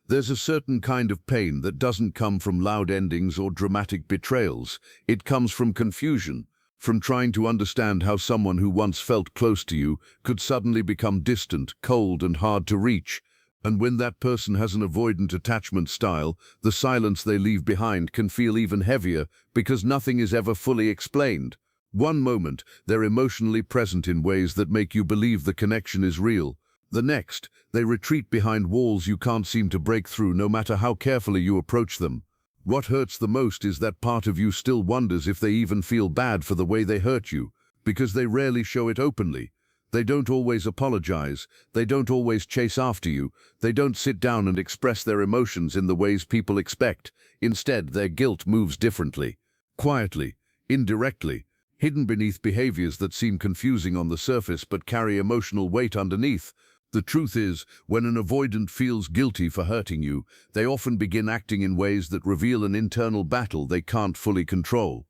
There's a certain kind of pain that doesn't come from loud endings or dramatic betrayals. It comes from confusion, from trying to understand how someone who once felt close to you could suddenly become distant, cold, and hard to reach. And when that person has an avoidant attachment style, the silence they leave behind can feel even heavier because nothing is ever fully explained. One moment, they're emotionally present in ways that make you believe the connection is real. The next, they retreat behind walls you can't seem to break through no matter how carefully you approach them. What hurts the most is that part of you still wonders if they even feel bad for the way they hurt you, because they rarely show it openly. They don't always apologize, they don't always chase after you, they don't sit down and express their emotions in the ways people expect. Instead, their guilt moves differently. Quietly, indirectly, hidden beneath behaviors that seem confusing on the surface but carry emotional weight underneath. The truth is, when an avoidant feels guilty for hurting you, they often begin acting in ways that reveal an internal battle they can't fully control.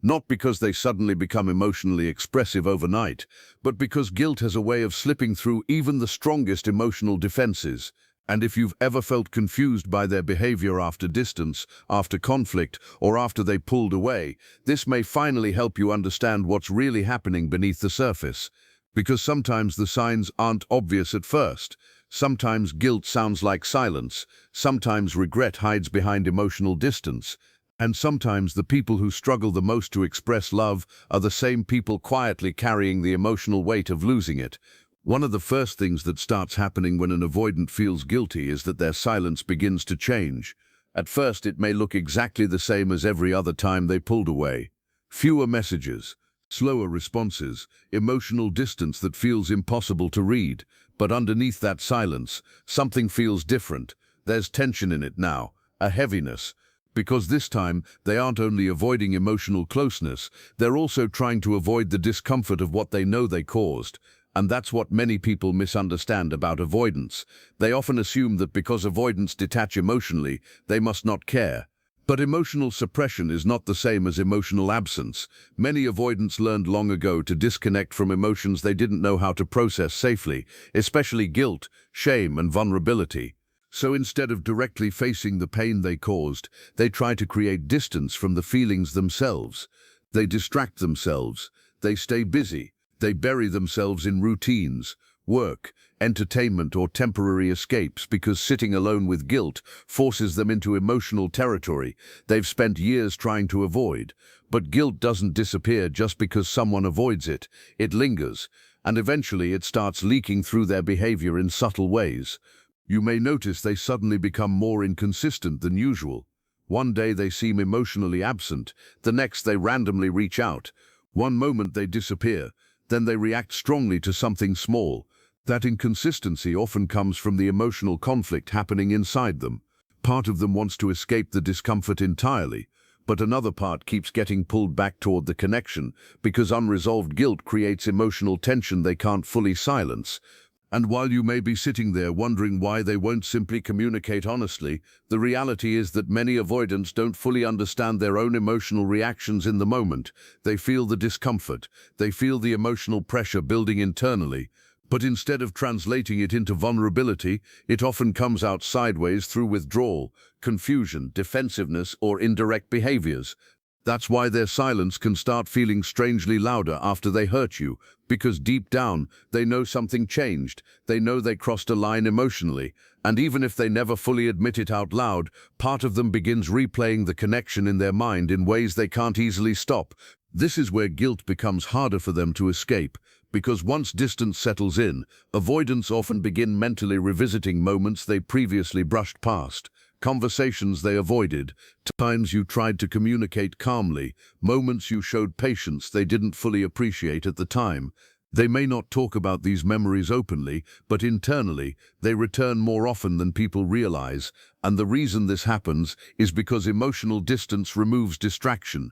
Not because they suddenly become emotionally expressive overnight, but because guilt has a way of slipping through even the strongest emotional defenses. And if you've ever felt confused by their behavior after distance, after conflict, or after they pulled away, this may finally help you understand what's really happening beneath the surface. Because sometimes the signs aren't obvious at first. Sometimes guilt sounds like silence. Sometimes regret hides behind emotional distance. And sometimes the people who struggle the most to express love are the same people quietly carrying the emotional weight of losing it. One of the first things that starts happening when an avoidant feels guilty is that their silence begins to change. At first, it may look exactly the same as every other time they pulled away. Fewer messages, slower responses, emotional distance that feels impossible to read. But underneath that silence, something feels different. There's tension in it now, a heaviness. Because this time, they aren't only avoiding emotional closeness, they're also trying to avoid the discomfort of what they know they caused. And that's what many people misunderstand about avoidance. They often assume that because avoidants detach emotionally, they must not care. But emotional suppression is not the same as emotional absence. Many avoidants learned long ago to disconnect from emotions they didn't know how to process safely, especially guilt, shame, and vulnerability. So instead of directly facing the pain they caused, they try to create distance from the feelings themselves. They distract themselves. They stay busy. They bury themselves in routines, work, entertainment, or temporary escapes because sitting alone with guilt forces them into emotional territory they've spent years trying to avoid. But guilt doesn't disappear just because someone avoids it. It lingers, and eventually it starts leaking through their behavior in subtle ways. You may notice they suddenly become more inconsistent than usual. One day they seem emotionally absent, the next they randomly reach out. One moment they disappear, then they react strongly to something small. That inconsistency often comes from the emotional conflict happening inside them. Part of them wants to escape the discomfort entirely, but another part keeps getting pulled back toward the connection because unresolved guilt creates emotional tension they can't fully silence. And while you may be sitting there wondering why they won't simply communicate honestly, the reality is that many avoidants don't fully understand their own emotional reactions in the moment. They feel the discomfort, they feel the emotional pressure building internally, but instead of translating it into vulnerability, it often comes out sideways through withdrawal, confusion, defensiveness, or indirect behaviors. That's why their silence can start feeling strangely louder after they hurt you, because deep down, they know something changed. They know they crossed a line emotionally, and even if they never fully admit it out loud, part of them begins replaying the connection in their mind in ways they can't easily stop. This is where guilt becomes harder for them to escape, because once distance settles in, avoidants often begin mentally revisiting moments they previously brushed past. Conversations they avoided, times you tried to communicate calmly, moments you showed patience they didn't fully appreciate at the time. They may not talk about these memories openly, but internally, they return more often than people realize, and the reason this happens is because emotional distance removes distraction.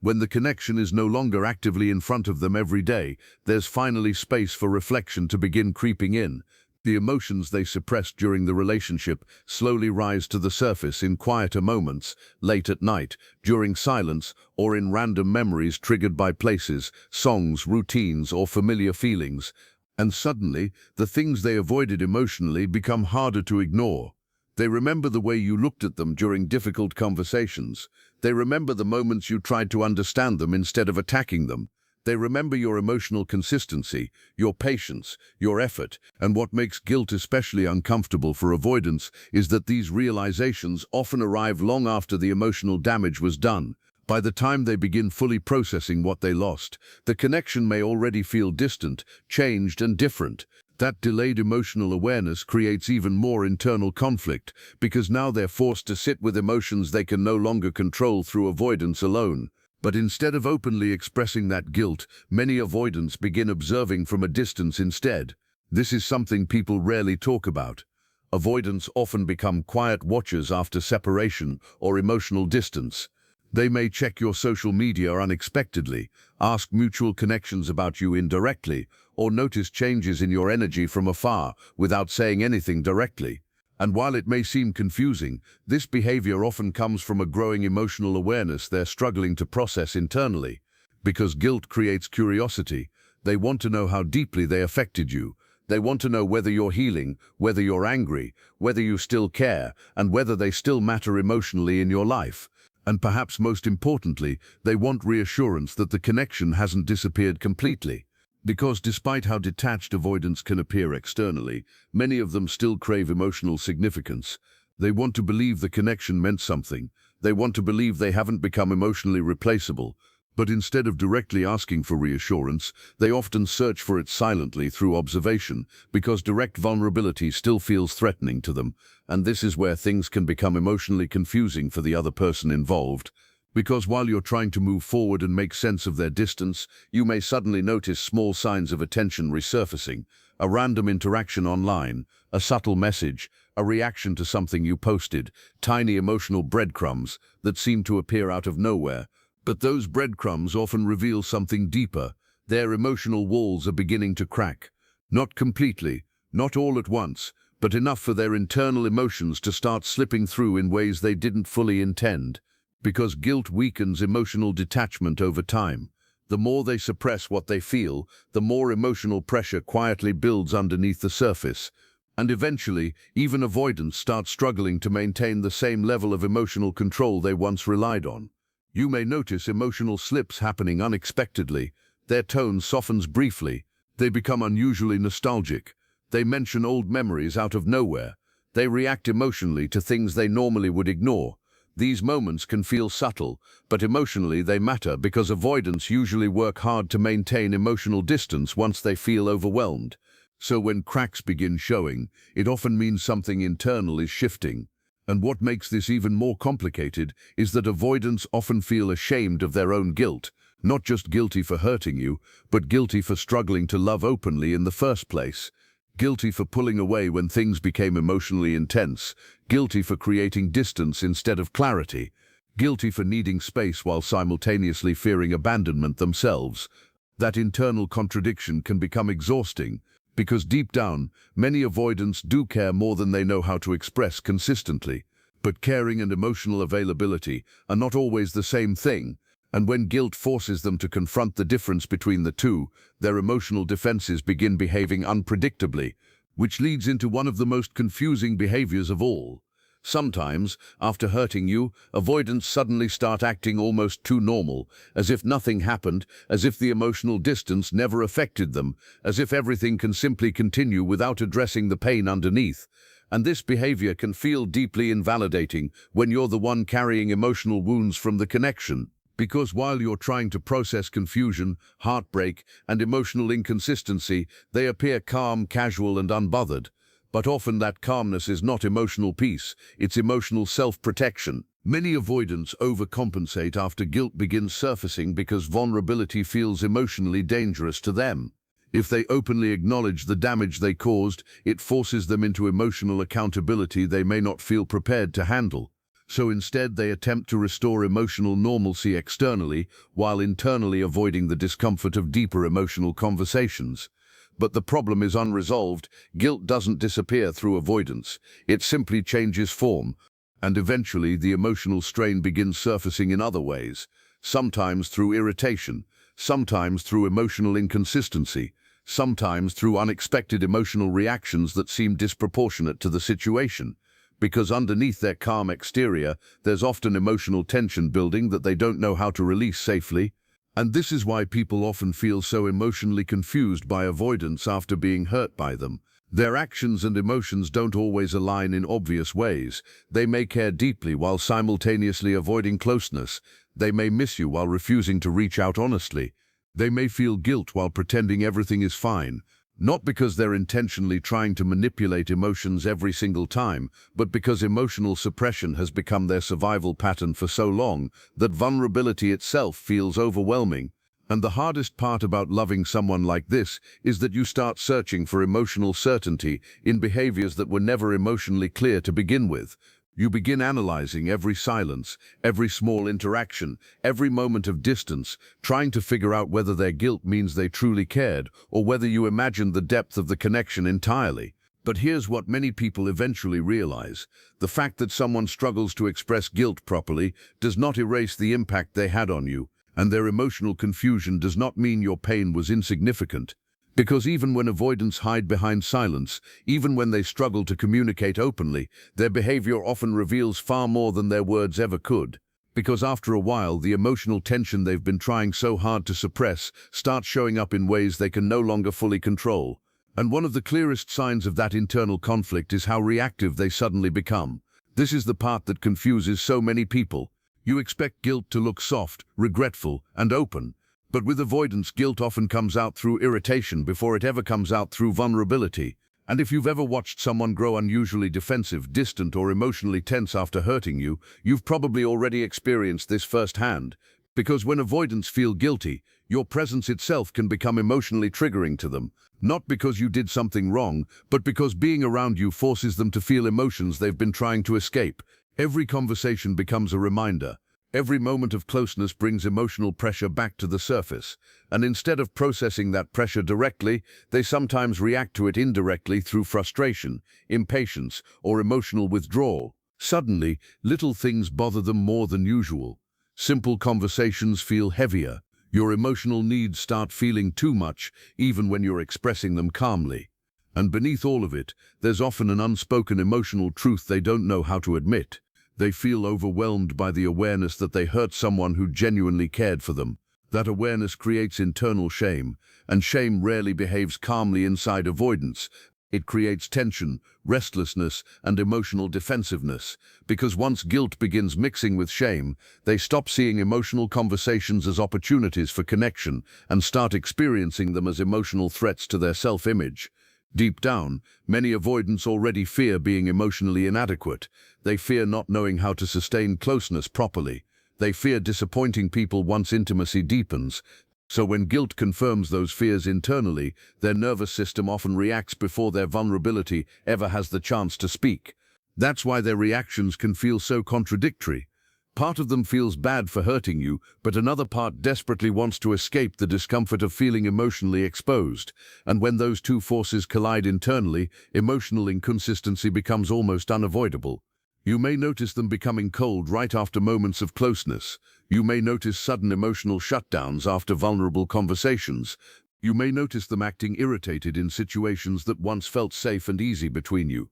When the connection is no longer actively in front of them every day, there's finally space for reflection to begin creeping in. The emotions they suppressed during the relationship slowly rise to the surface in quieter moments, late at night, during silence, or in random memories triggered by places, songs, routines, or familiar feelings. And suddenly, the things they avoided emotionally become harder to ignore. They remember the way you looked at them during difficult conversations. They remember the moments you tried to understand them instead of attacking them. They remember your emotional consistency, your patience, your effort, and what makes guilt especially uncomfortable for avoidance is that these realizations often arrive long after the emotional damage was done. By the time they begin fully processing what they lost, the connection may already feel distant, changed, and different. That delayed emotional awareness creates even more internal conflict, because now they're forced to sit with emotions they can no longer control through avoidance alone. But instead of openly expressing that guilt, many avoidants begin observing from a distance instead. This is something people rarely talk about. Avoidants often become quiet watchers after separation or emotional distance. They may check your social media unexpectedly, ask mutual connections about you indirectly, or notice changes in your energy from afar without saying anything directly. And while it may seem confusing, this behavior often comes from a growing emotional awareness they're struggling to process internally. Because guilt creates curiosity, they want to know how deeply they affected you. They want to know whether you're healing, whether you're angry, whether you still care, and whether they still matter emotionally in your life. And perhaps most importantly, they want reassurance that the connection hasn't disappeared completely. Because despite how detached avoidance can appear externally, many of them still crave emotional significance. They want to believe the connection meant something. They want to believe they haven't become emotionally replaceable. But instead of directly asking for reassurance, they often search for it silently through observation, because direct vulnerability still feels threatening to them. And this is where things can become emotionally confusing for the other person involved. Because while you're trying to move forward and make sense of their distance, you may suddenly notice small signs of attention resurfacing. A random interaction online, a subtle message, a reaction to something you posted, tiny emotional breadcrumbs that seem to appear out of nowhere. But those breadcrumbs often reveal something deeper. Their emotional walls are beginning to crack. Not completely, not all at once, but enough for their internal emotions to start slipping through in ways they didn't fully intend. Because guilt weakens emotional detachment over time. The more they suppress what they feel, the more emotional pressure quietly builds underneath the surface. And eventually, even avoidance starts struggling to maintain the same level of emotional control they once relied on. You may notice emotional slips happening unexpectedly. Their tone softens briefly. They become unusually nostalgic. They mention old memories out of nowhere. They react emotionally to things they normally would ignore. These moments can feel subtle, but emotionally they matter because avoidants usually work hard to maintain emotional distance once they feel overwhelmed. So when cracks begin showing, it often means something internal is shifting. And what makes this even more complicated is that avoidants often feel ashamed of their own guilt, not just guilty for hurting you, but guilty for struggling to love openly in the first place. Guilty for pulling away when things became emotionally intense, guilty for creating distance instead of clarity, guilty for needing space while simultaneously fearing abandonment themselves. That internal contradiction can become exhausting, because deep down, many avoidants do care more than they know how to express consistently. But caring and emotional availability are not always the same thing, and when guilt forces them to confront the difference between the two, their emotional defenses begin behaving unpredictably, which leads into one of the most confusing behaviors of all. Sometimes, after hurting you, avoidants suddenly start acting almost too normal, as if nothing happened, as if the emotional distance never affected them, as if everything can simply continue without addressing the pain underneath. And this behavior can feel deeply invalidating when you're the one carrying emotional wounds from the connection. Because while you're trying to process confusion, heartbreak, and emotional inconsistency, they appear calm, casual, and unbothered. But often that calmness is not emotional peace, it's emotional self-protection. Many avoidants overcompensate after guilt begins surfacing because vulnerability feels emotionally dangerous to them. If they openly acknowledge the damage they caused, it forces them into emotional accountability they may not feel prepared to handle. So instead they attempt to restore emotional normalcy externally, while internally avoiding the discomfort of deeper emotional conversations. But the problem is unresolved. Guilt doesn't disappear through avoidance. It simply changes form, and eventually the emotional strain begins surfacing in other ways, sometimes through irritation, sometimes through emotional inconsistency, sometimes through unexpected emotional reactions that seem disproportionate to the situation. because underneath their calm exterior, there's often emotional tension building that they don't know how to release safely. And this is why people often feel so emotionally confused by avoidance after being hurt by them. Their actions and emotions don't always align in obvious ways. They may care deeply while simultaneously avoiding closeness. They may miss you while refusing to reach out honestly. They may feel guilt while pretending everything is fine. Not because they're intentionally trying to manipulate emotions every single time, but because emotional suppression has become their survival pattern for so long that vulnerability itself feels overwhelming. And the hardest part about loving someone like this is that you start searching for emotional certainty in behaviors that were never emotionally clear to begin with. You begin analyzing every silence, every small interaction, every moment of distance, trying to figure out whether their guilt means they truly cared or whether you imagined the depth of the connection entirely. But here's what many people eventually realize. The fact that someone struggles to express guilt properly does not erase the impact they had on you, and their emotional confusion does not mean your pain was insignificant. Because even when avoidants hide behind silence, even when they struggle to communicate openly, their behavior often reveals far more than their words ever could. Because after a while, the emotional tension they've been trying so hard to suppress starts showing up in ways they can no longer fully control. And one of the clearest signs of that internal conflict is how reactive they suddenly become. This is the part that confuses so many people. You expect guilt to look soft, regretful, and open. But with avoidance, guilt often comes out through irritation before it ever comes out through vulnerability. And if you've ever watched someone grow unusually defensive, distant, or emotionally tense after hurting you, you've probably already experienced this firsthand. Because when avoidants feel guilty, your presence itself can become emotionally triggering to them. Not because you did something wrong, but because being around you forces them to feel emotions they've been trying to escape. Every conversation becomes a reminder. Every moment of closeness brings emotional pressure back to the surface, and instead of processing that pressure directly, they sometimes react to it indirectly through frustration, impatience, or emotional withdrawal. Suddenly, little things bother them more than usual. Simple conversations feel heavier. Your emotional needs start feeling too much, even when you're expressing them calmly. And beneath all of it, there's often an unspoken emotional truth they don't know how to admit. They feel overwhelmed by the awareness that they hurt someone who genuinely cared for them. That awareness creates internal shame, and shame rarely behaves calmly inside avoidance. It creates tension, restlessness, and emotional defensiveness. Because once guilt begins mixing with shame, they stop seeing emotional conversations as opportunities for connection and start experiencing them as emotional threats to their self-image. Deep down, many avoidants already fear being emotionally inadequate. They fear not knowing how to sustain closeness properly. They fear disappointing people once intimacy deepens. So when guilt confirms those fears internally, their nervous system often reacts before their vulnerability ever has the chance to speak. That's why their reactions can feel so contradictory. Part of them feels bad for hurting you, but another part desperately wants to escape the discomfort of feeling emotionally exposed. And when those two forces collide internally, emotional inconsistency becomes almost unavoidable. You may notice them becoming cold right after moments of closeness. You may notice sudden emotional shutdowns after vulnerable conversations. You may notice them acting irritated in situations that once felt safe and easy between you.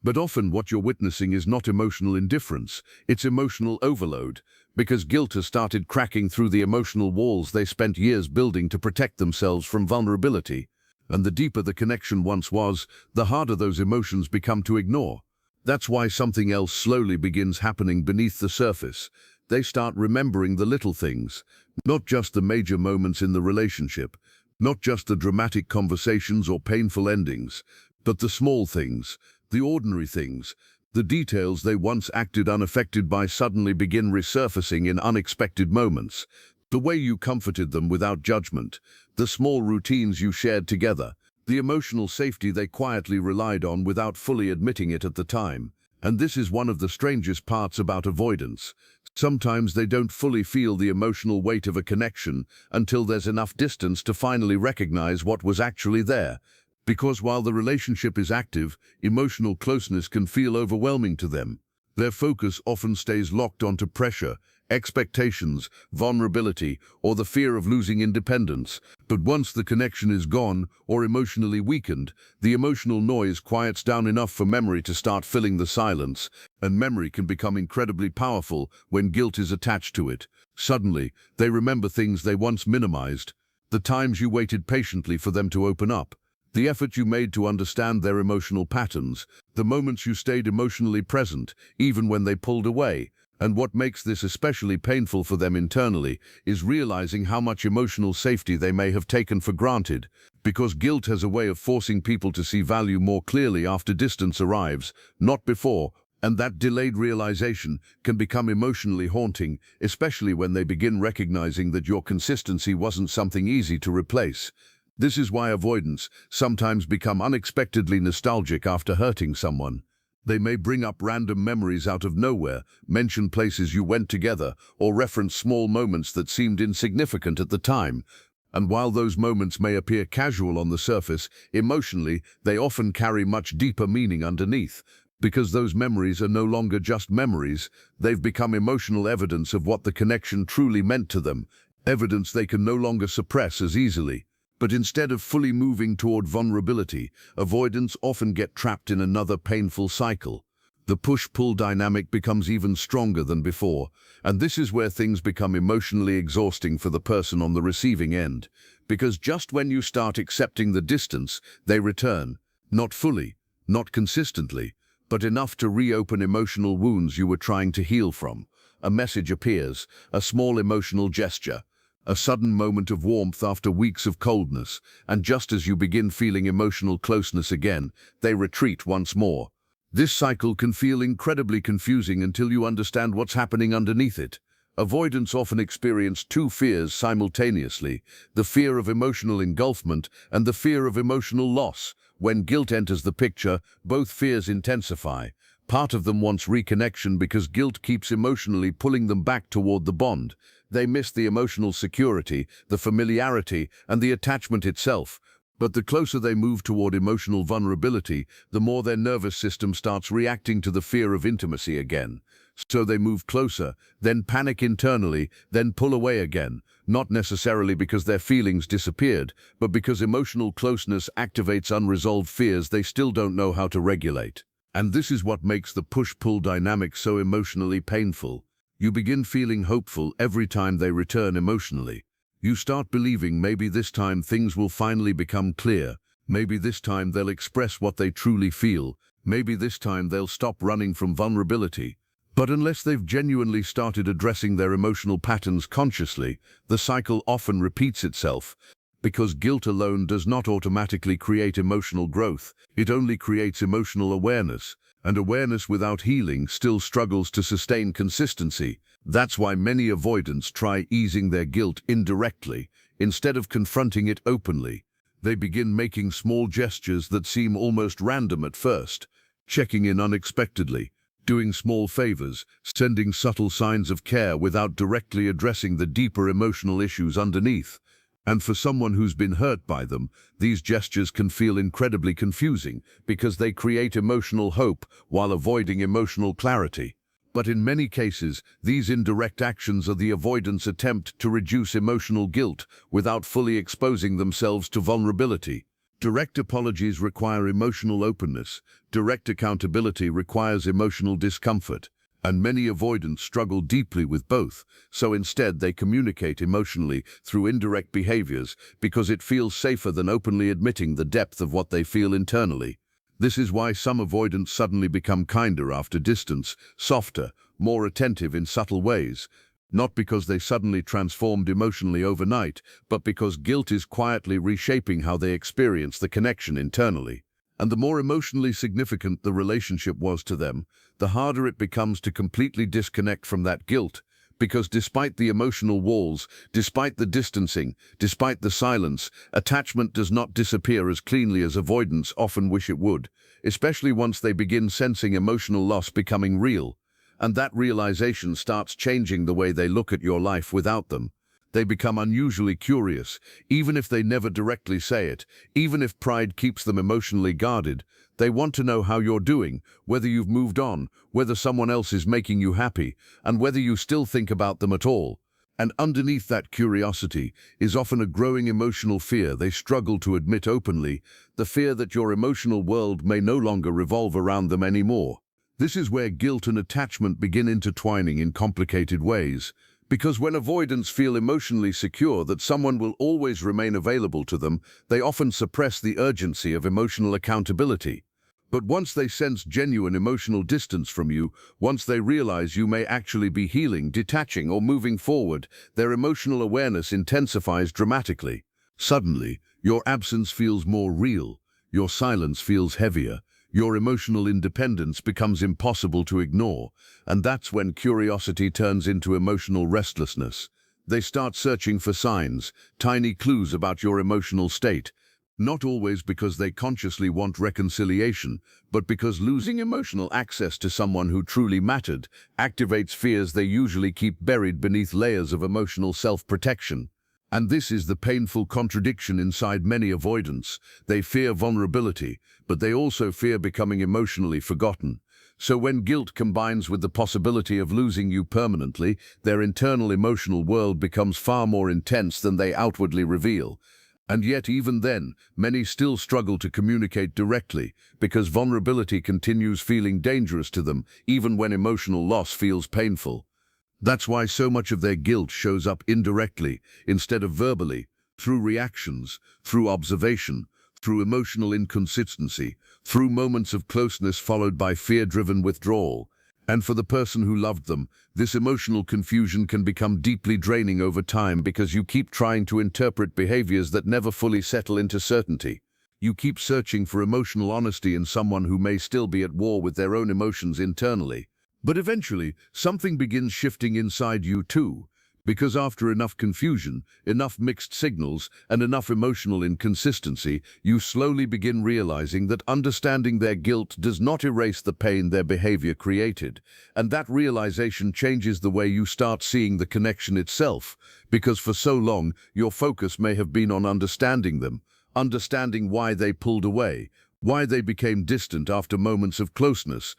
But often what you're witnessing is not emotional indifference, it's emotional overload, because guilt has started cracking through the emotional walls they spent years building to protect themselves from vulnerability. And the deeper the connection once was, the harder those emotions become to ignore. That's why something else slowly begins happening beneath the surface. They start remembering the little things, not just the major moments in the relationship, not just the dramatic conversations or painful endings, but the small things, the ordinary things, the details they once acted unaffected by suddenly begin resurfacing in unexpected moments. The way you comforted them without judgment, the small routines you shared together, the emotional safety they quietly relied on without fully admitting it at the time. And this is one of the strangest parts about avoidance. Sometimes they don't fully feel the emotional weight of a connection until there's enough distance to finally recognize what was actually there. Because while the relationship is active, emotional closeness can feel overwhelming to them. Their focus often stays locked onto pressure, expectations, vulnerability, or the fear of losing independence. But once the connection is gone or emotionally weakened, the emotional noise quiets down enough for memory to start filling the silence, and memory can become incredibly powerful when guilt is attached to it. Suddenly, they remember things they once minimized, the times you waited patiently for them to open up, the effort you made to understand their emotional patterns, the moments you stayed emotionally present, even when they pulled away. And what makes this especially painful for them internally is realizing how much emotional safety they may have taken for granted, because guilt has a way of forcing people to see value more clearly after distance arrives, not before, and that delayed realization can become emotionally haunting, especially when they begin recognizing that your consistency wasn't something easy to replace. This is why avoidants sometimes become unexpectedly nostalgic after hurting someone. They may bring up random memories out of nowhere, mention places you went together, or reference small moments that seemed insignificant at the time. And while those moments may appear casual on the surface, emotionally, they often carry much deeper meaning underneath. Because those memories are no longer just memories, they've become emotional evidence of what the connection truly meant to them, evidence they can no longer suppress as easily. But instead of fully moving toward vulnerability, avoidants often get trapped in another painful cycle. The push-pull dynamic becomes even stronger than before, and this is where things become emotionally exhausting for the person on the receiving end. Because just when you start accepting the distance, they return, not fully, not consistently, but enough to reopen emotional wounds you were trying to heal from. A message appears, a small emotional gesture, a sudden moment of warmth after weeks of coldness, and just as you begin feeling emotional closeness again, they retreat once more. This cycle can feel incredibly confusing until you understand what's happening underneath it. Avoidants often experience two fears simultaneously, the fear of emotional engulfment and the fear of emotional loss. When guilt enters the picture, both fears intensify. Part of them wants reconnection because guilt keeps emotionally pulling them back toward the bond. They miss the emotional security, the familiarity, and the attachment itself. But the closer they move toward emotional vulnerability, the more their nervous system starts reacting to the fear of intimacy again. So they move closer, then panic internally, then pull away again, not necessarily because their feelings disappeared, but because emotional closeness activates unresolved fears they still don't know how to regulate. And this is what makes the push-pull dynamic so emotionally painful. You begin feeling hopeful every time they return emotionally. You start believing maybe this time things will finally become clear. Maybe this time they'll express what they truly feel. Maybe this time they'll stop running from vulnerability. But unless they've genuinely started addressing their emotional patterns consciously, the cycle often repeats itself. Because guilt alone does not automatically create emotional growth, it only creates emotional awareness. And awareness without healing still struggles to sustain consistency. That's why many avoidants try easing their guilt indirectly, instead of confronting it openly. They begin making small gestures that seem almost random at first, checking in unexpectedly, doing small favors, sending subtle signs of care without directly addressing the deeper emotional issues underneath. And for someone who's been hurt by them, these gestures can feel incredibly confusing because they create emotional hope while avoiding emotional clarity. But in many cases, these indirect actions are the avoidant's attempt to reduce emotional guilt without fully exposing themselves to vulnerability. Direct apologies require emotional openness. Direct accountability requires emotional discomfort. And many avoidants struggle deeply with both, so instead they communicate emotionally through indirect behaviors because it feels safer than openly admitting the depth of what they feel internally. This is why some avoidants suddenly become kinder after distance, softer, more attentive in subtle ways. Not because they suddenly transformed emotionally overnight, but because guilt is quietly reshaping how they experience the connection internally. And the more emotionally significant the relationship was to them, the harder it becomes to completely disconnect from that guilt. Because despite the emotional walls, despite the distancing, despite the silence, attachment does not disappear as cleanly as avoidants often wish it would, especially once they begin sensing emotional loss becoming real. And that realization starts changing the way they look at your life without them. They become unusually curious, even if they never directly say it, even if pride keeps them emotionally guarded. They want to know how you're doing, whether you've moved on, whether someone else is making you happy, and whether you still think about them at all. And underneath that curiosity is often a growing emotional fear they struggle to admit openly, the fear that your emotional world may no longer revolve around them anymore. This is where guilt and attachment begin intertwining in complicated ways. Because when avoidants feel emotionally secure that someone will always remain available to them, they often suppress the urgency of emotional accountability. But once they sense genuine emotional distance from you, once they realize you may actually be healing, detaching, or moving forward, their emotional awareness intensifies dramatically. Suddenly, your absence feels more real, your silence feels heavier, your emotional independence becomes impossible to ignore, and that's when curiosity turns into emotional restlessness. They start searching for signs, tiny clues about your emotional state, not always because they consciously want reconciliation, but because losing emotional access to someone who truly mattered activates fears they usually keep buried beneath layers of emotional self-protection. And this is the painful contradiction inside many avoidants. They fear vulnerability, but they also fear becoming emotionally forgotten. So when guilt combines with the possibility of losing you permanently, their internal emotional world becomes far more intense than they outwardly reveal. And yet even then, many still struggle to communicate directly, because vulnerability continues feeling dangerous to them, even when emotional loss feels painful. That's why so much of their guilt shows up indirectly, instead of verbally, through reactions, through observation, through emotional inconsistency, through moments of closeness followed by fear-driven withdrawal. And for the person who loved them, this emotional confusion can become deeply draining over time because you keep trying to interpret behaviors that never fully settle into certainty. You keep searching for emotional honesty in someone who may still be at war with their own emotions internally. But eventually, something begins shifting inside you too, because after enough confusion, enough mixed signals, and enough emotional inconsistency, you slowly begin realizing that understanding their guilt does not erase the pain their behavior created. And that realization changes the way you start seeing the connection itself, because for so long, your focus may have been on understanding them, understanding why they pulled away, why they became distant after moments of closeness,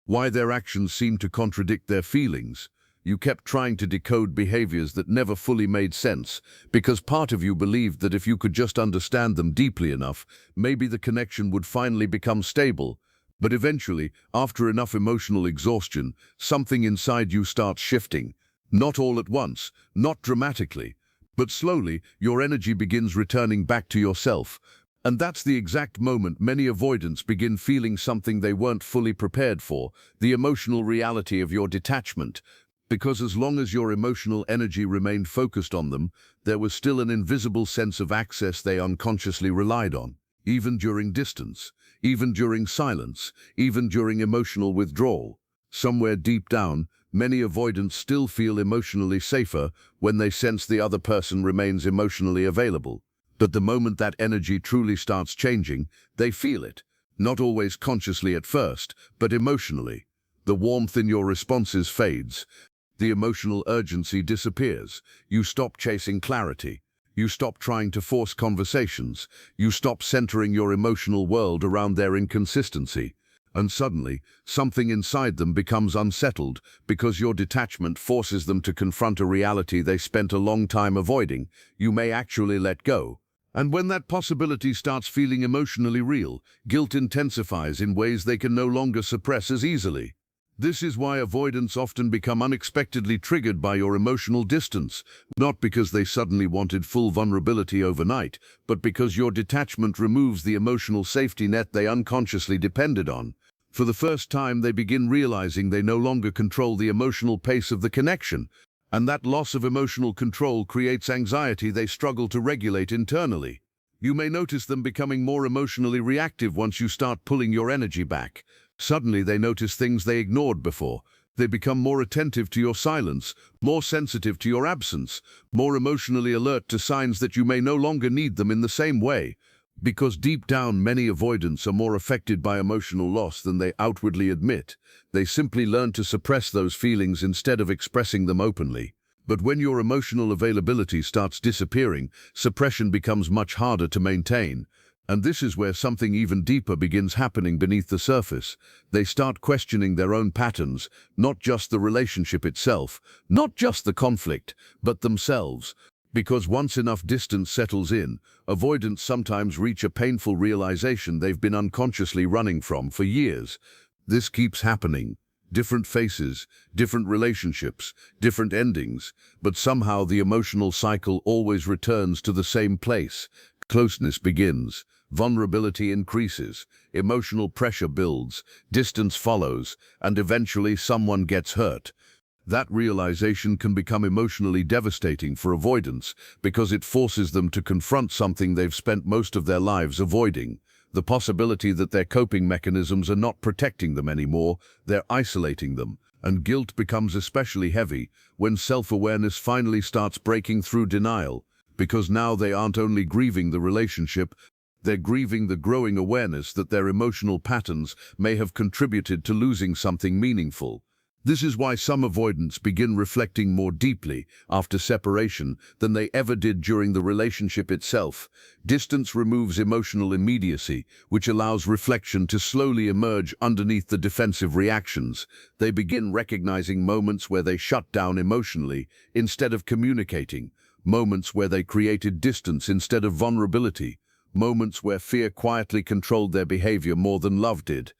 why their actions seemed to contradict their feelings. You kept trying to decode behaviors that never fully made sense, because part of you believed that if you could just understand them deeply enough, maybe the connection would finally become stable. But eventually, after enough emotional exhaustion, something inside you starts shifting. Not all at once, not dramatically, but slowly, your energy begins returning back to yourself. And that's the exact moment many avoidants begin feeling something they weren't fully prepared for, the emotional reality of your detachment. Because as long as your emotional energy remained focused on them, there was still an invisible sense of access they unconsciously relied on, even during distance, even during silence, even during emotional withdrawal. Somewhere deep down, many avoidants still feel emotionally safer when they sense the other person remains emotionally available. But the moment that energy truly starts changing, they feel it, not always consciously at first, but emotionally. The warmth in your responses fades. The emotional urgency disappears. You stop chasing clarity. You stop trying to force conversations. You stop centering your emotional world around their inconsistency. And suddenly, something inside them becomes unsettled because your detachment forces them to confront a reality they spent a long time avoiding. You may actually let go. And when that possibility starts feeling emotionally real, guilt intensifies in ways they can no longer suppress as easily. This is why avoidants often become unexpectedly triggered by your emotional distance, not because they suddenly wanted full vulnerability overnight, but because your detachment removes the emotional safety net they unconsciously depended on. For the first time, they begin realizing they no longer control the emotional pace of the connection, and that loss of emotional control creates anxiety they struggle to regulate internally. You may notice them becoming more emotionally reactive once you start pulling your energy back. Suddenly they notice things they ignored before. They become more attentive to your silence, more sensitive to your absence, more emotionally alert to signs that you may no longer need them in the same way. Because deep down, many avoidants are more affected by emotional loss than they outwardly admit. They simply learn to suppress those feelings instead of expressing them openly. But when your emotional availability starts disappearing, suppression becomes much harder to maintain. And this is where something even deeper begins happening beneath the surface. They start questioning their own patterns, not just the relationship itself, not just the conflict, but themselves. Because once enough distance settles in, avoidants sometimes reach a painful realization they've been unconsciously running from for years. This keeps happening. Different faces, different relationships, different endings, but somehow the emotional cycle always returns to the same place. Closeness begins, vulnerability increases, emotional pressure builds, distance follows, and eventually someone gets hurt. That realization can become emotionally devastating for avoidants because it forces them to confront something they've spent most of their lives avoiding. The possibility that their coping mechanisms are not protecting them anymore, they're isolating them. And guilt becomes especially heavy when self-awareness finally starts breaking through denial, because now they aren't only grieving the relationship, they're grieving the growing awareness that their emotional patterns may have contributed to losing something meaningful. This is why some avoidants begin reflecting more deeply after separation than they ever did during the relationship itself. Distance removes emotional immediacy, which allows reflection to slowly emerge underneath the defensive reactions. They begin recognizing moments where they shut down emotionally instead of communicating, moments where they created distance instead of vulnerability, moments where fear quietly controlled their behavior more than love did.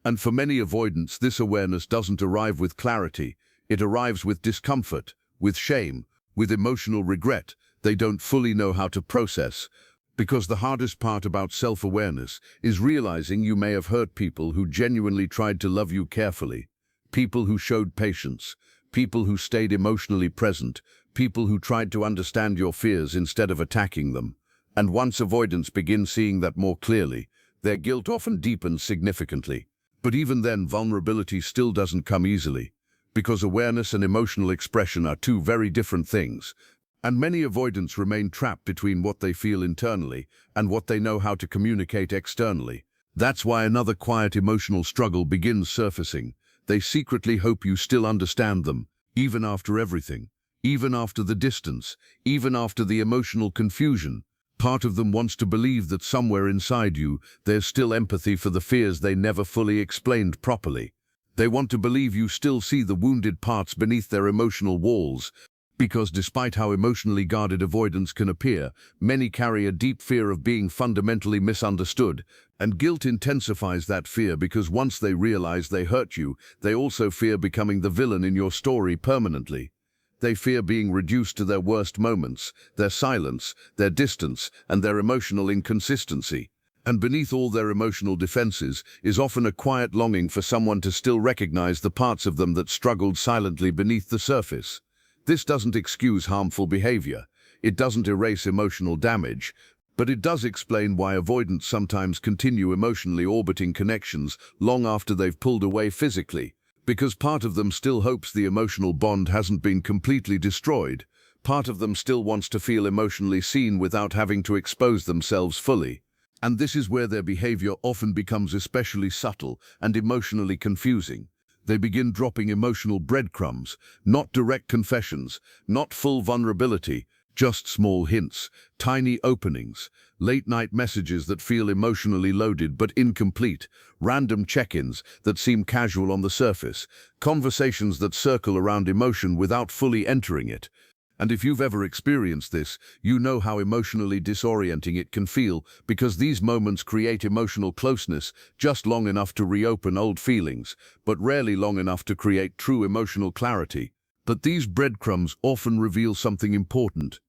And for many avoidants, this awareness doesn't arrive with clarity. It arrives with discomfort, with shame, with emotional regret they don't fully know how to process. Because the hardest part about self-awareness is realizing you may have hurt people who genuinely tried to love you carefully, people who showed patience, people who stayed emotionally present, people who tried to understand your fears instead of attacking them. And once avoidants begin seeing that more clearly, their guilt often deepens significantly. But even then, vulnerability still doesn't come easily, because awareness and emotional expression are two very different things. And many avoidants remain trapped between what they feel internally and what they know how to communicate externally. That's why another quiet emotional struggle begins surfacing. They secretly hope you still understand them, even after everything, even after the distance, even after the emotional confusion. Part of them wants to believe that somewhere inside you, there's still empathy for the fears they never fully explained properly. They want to believe you still see the wounded parts beneath their emotional walls, because despite how emotionally guarded avoidance can appear, many carry a deep fear of being fundamentally misunderstood, and guilt intensifies that fear because once they realize they hurt you, they also fear becoming the villain in your story permanently. They fear being reduced to their worst moments, their silence, their distance, and their emotional inconsistency. And beneath all their emotional defenses is often a quiet longing for someone to still recognize the parts of them that struggled silently beneath the surface. This doesn't excuse harmful behavior. It doesn't erase emotional damage, but it does explain why avoidants sometimes continue emotionally orbiting connections long after they've pulled away physically. Because part of them still hopes the emotional bond hasn't been completely destroyed. Part of them still wants to feel emotionally seen without having to expose themselves fully. And this is where their behavior often becomes especially subtle and emotionally confusing. They begin dropping emotional breadcrumbs, not direct confessions, not full vulnerability, just small hints, tiny openings, late-night messages that feel emotionally loaded but incomplete, random check-ins that seem casual on the surface, conversations that circle around emotion without fully entering it. And if you've ever experienced this, you know how emotionally disorienting it can feel, because these moments create emotional closeness just long enough to reopen old feelings, but rarely long enough to create true emotional clarity. But these breadcrumbs often reveal something important.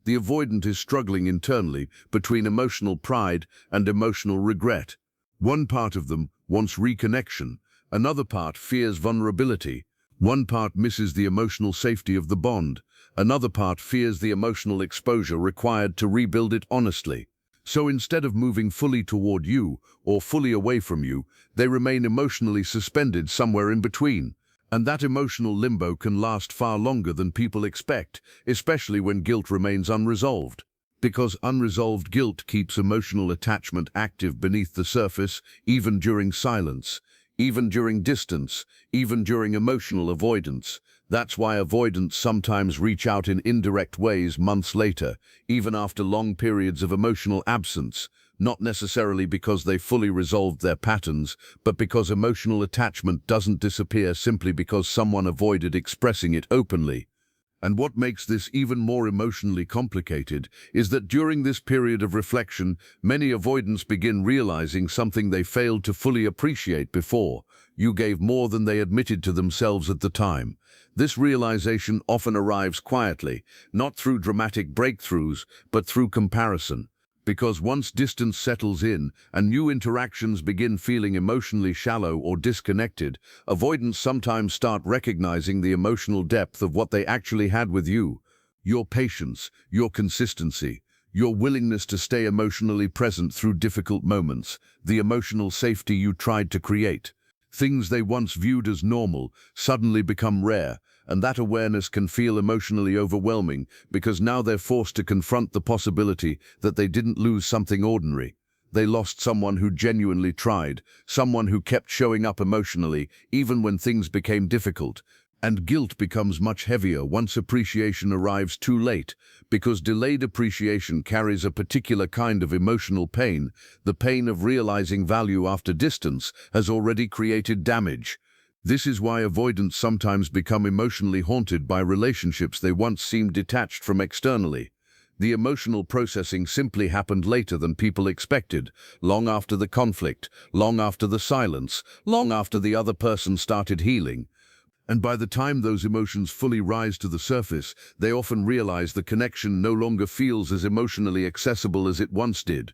The avoidant is struggling internally between emotional pride and emotional regret. One part of them wants reconnection, another part fears vulnerability. One part misses the emotional safety of the bond, another part fears the emotional exposure required to rebuild it honestly. So instead of moving fully toward you or fully away from you, they remain emotionally suspended somewhere in between. And that emotional limbo can last far longer than people expect, especially when guilt remains unresolved. Because unresolved guilt keeps emotional attachment active beneath the surface, even during silence. even during distance, even during emotional avoidance. That's why avoidants sometimes reach out in indirect ways months later, even after long periods of emotional absence, not necessarily because they fully resolved their patterns, but because emotional attachment doesn't disappear simply because someone avoided expressing it openly. And what makes this even more emotionally complicated is that during this period of reflection, many avoidants begin realizing something they failed to fully appreciate before. You gave more than they admitted to themselves at the time. This realization often arrives quietly, not through dramatic breakthroughs, but through comparison. Because once distance settles in and new interactions begin feeling emotionally shallow or disconnected, avoidants sometimes start recognizing the emotional depth of what they actually had with you. Your patience, your consistency, your willingness to stay emotionally present through difficult moments, the emotional safety you tried to create. Things they once viewed as normal suddenly become rare, and that awareness can feel emotionally overwhelming because now they're forced to confront the possibility that they didn't lose something ordinary. They lost someone who genuinely tried, someone who kept showing up emotionally even when things became difficult. And guilt becomes much heavier once appreciation arrives too late, because delayed appreciation carries a particular kind of emotional pain. The pain of realizing value after distance has already created damage. This is why avoidants sometimes become emotionally haunted by relationships they once seemed detached from externally. The emotional processing simply happened later than people expected, long after the conflict, long after the silence, long after the other person started healing. And by the time those emotions fully rise to the surface, they often realize the connection no longer feels as emotionally accessible as it once did.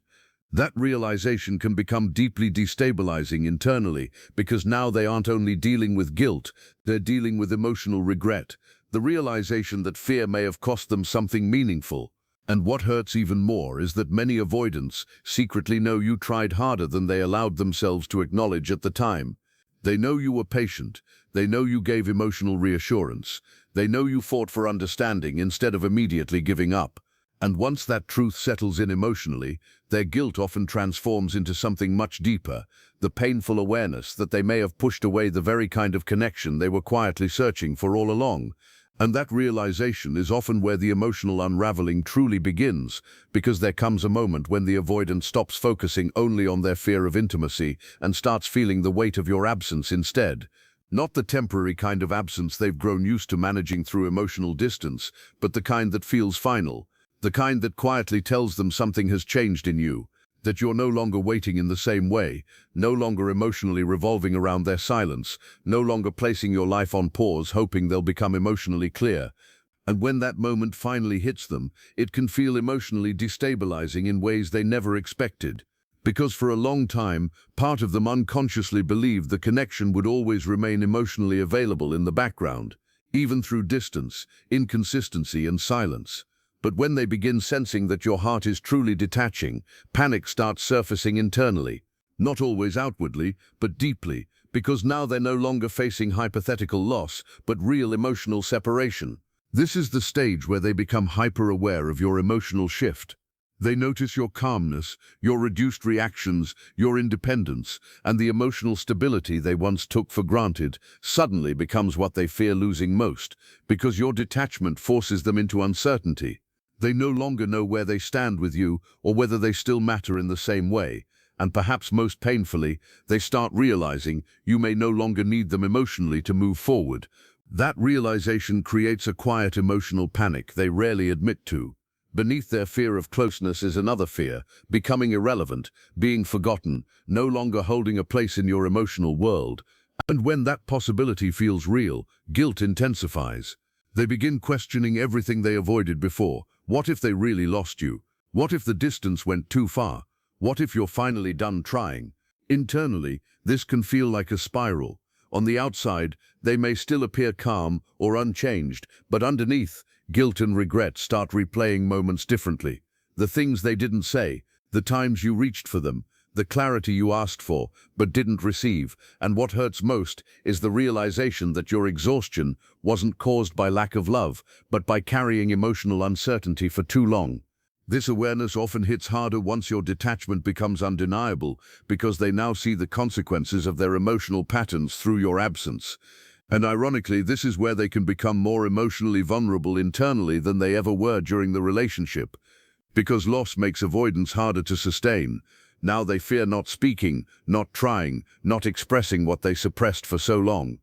That realization can become deeply destabilizing internally because now they aren't only dealing with guilt, they're dealing with emotional regret, the realization that fear may have cost them something meaningful. And what hurts even more is that many avoidants secretly know you tried harder than they allowed themselves to acknowledge at the time. They know you were patient, they know you gave emotional reassurance, they know you fought for understanding instead of immediately giving up. And once that truth settles in emotionally, their guilt often transforms into something much deeper, the painful awareness that they may have pushed away the very kind of connection they were quietly searching for all along. And that realization is often where the emotional unraveling truly begins, because there comes a moment when the avoidant stops focusing only on their fear of intimacy and starts feeling the weight of your absence instead. Not the temporary kind of absence they've grown used to managing through emotional distance, but the kind that feels final, the kind that quietly tells them something has changed in you, that you're no longer waiting in the same way, no longer emotionally revolving around their silence, no longer placing your life on pause hoping they'll become emotionally clear. And when that moment finally hits them, it can feel emotionally destabilizing in ways they never expected. Because for a long time, part of them unconsciously believed the connection would always remain emotionally available in the background, even through distance, inconsistency, and silence. But when they begin sensing that your heart is truly detaching, panic starts surfacing internally. Not always outwardly, but deeply, because now they're no longer facing hypothetical loss, but real emotional separation. This is the stage where they become hyper-aware of your emotional shift. They notice your calmness, your reduced reactions, your independence, and the emotional stability they once took for granted suddenly becomes what they fear losing most, because your detachment forces them into uncertainty. They no longer know where they stand with you or whether they still matter in the same way, and perhaps most painfully, they start realizing you may no longer need them emotionally to move forward. That realization creates a quiet emotional panic they rarely admit to. Beneath their fear of closeness is another fear, becoming irrelevant, being forgotten, no longer holding a place in your emotional world. And when that possibility feels real, guilt intensifies. They begin questioning everything they avoided before. What if they really lost you? What if the distance went too far? What if you're finally done trying? Internally, this can feel like a spiral. On the outside, they may still appear calm or unchanged, but underneath, guilt and regret start replaying moments differently. The things they didn't say, the times you reached for them, the clarity you asked for but didn't receive, and what hurts most is the realization that your exhaustion wasn't caused by lack of love, but by carrying emotional uncertainty for too long. This awareness often hits harder once your detachment becomes undeniable, because they now see the consequences of their emotional patterns through your absence. And ironically, this is where they can become more emotionally vulnerable internally than they ever were during the relationship. Because loss makes avoidance harder to sustain. Now they fear not speaking, not trying, not expressing what they suppressed for so long.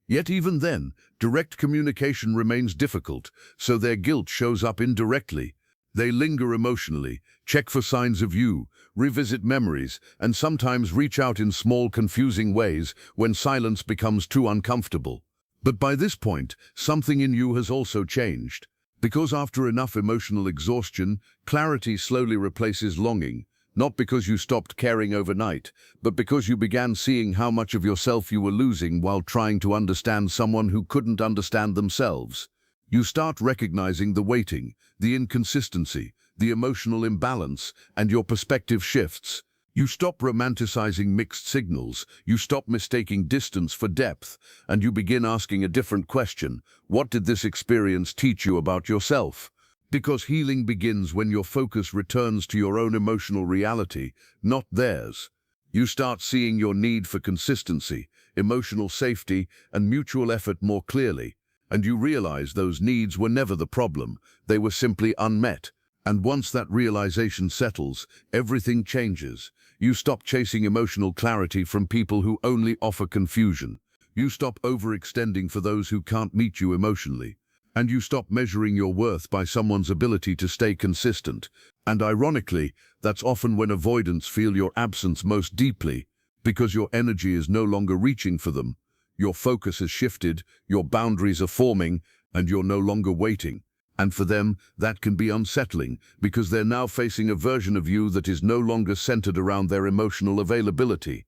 Yet even then, direct communication remains difficult, so their guilt shows up indirectly. They linger emotionally, check for signs of you, revisit memories, and sometimes reach out in small, confusing ways when silence becomes too uncomfortable. But by this point, something in you has also changed. Because after enough emotional exhaustion, clarity slowly replaces longing, not because you stopped caring overnight, but because you began seeing how much of yourself you were losing while trying to understand someone who couldn't understand themselves. You start recognizing the waiting, the inconsistency, the emotional imbalance, and your perspective shifts. You stop romanticizing mixed signals, you stop mistaking distance for depth, and you begin asking a different question: what did this experience teach you about yourself? Because healing begins when your focus returns to your own emotional reality, not theirs. You start seeing your need for consistency, emotional safety, and mutual effort more clearly. And you realize those needs were never the problem, they were simply unmet. And once that realization settles, everything changes. You stop chasing emotional clarity from people who only offer confusion. You stop overextending for those who can't meet you emotionally. And you stop measuring your worth by someone's ability to stay consistent. And ironically, that's often when avoidants feel your absence most deeply, because your energy is no longer reaching for them. Your focus has shifted, your boundaries are forming, and you're no longer waiting. And for them, that can be unsettling, because they're now facing a version of you that is no longer centered around their emotional availability.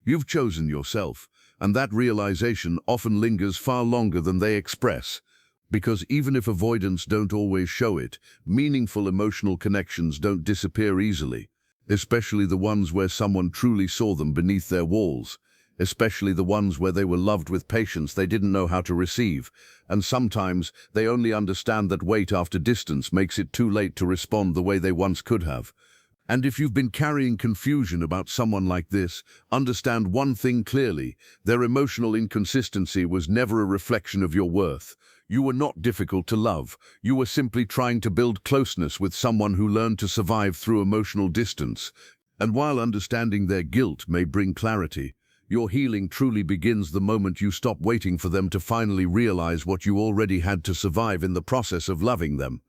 You've chosen yourself, and that realization often lingers far longer than they express. Because even if avoidants don't always show it, meaningful emotional connections don't disappear easily, especially the ones where someone truly saw them beneath their walls. Especially the ones where they were loved with patience they didn't know how to receive, and sometimes they only understand that wait after distance makes it too late to respond the way they once could have. And if you've been carrying confusion about someone like this, understand one thing clearly: their emotional inconsistency was never a reflection of your worth. You were not difficult to love. You were simply trying to build closeness with someone who learned to survive through emotional distance. And while understanding their guilt may bring clarity, your healing truly begins the moment you stop waiting for them to finally realize what you already had to survive in the process of loving them.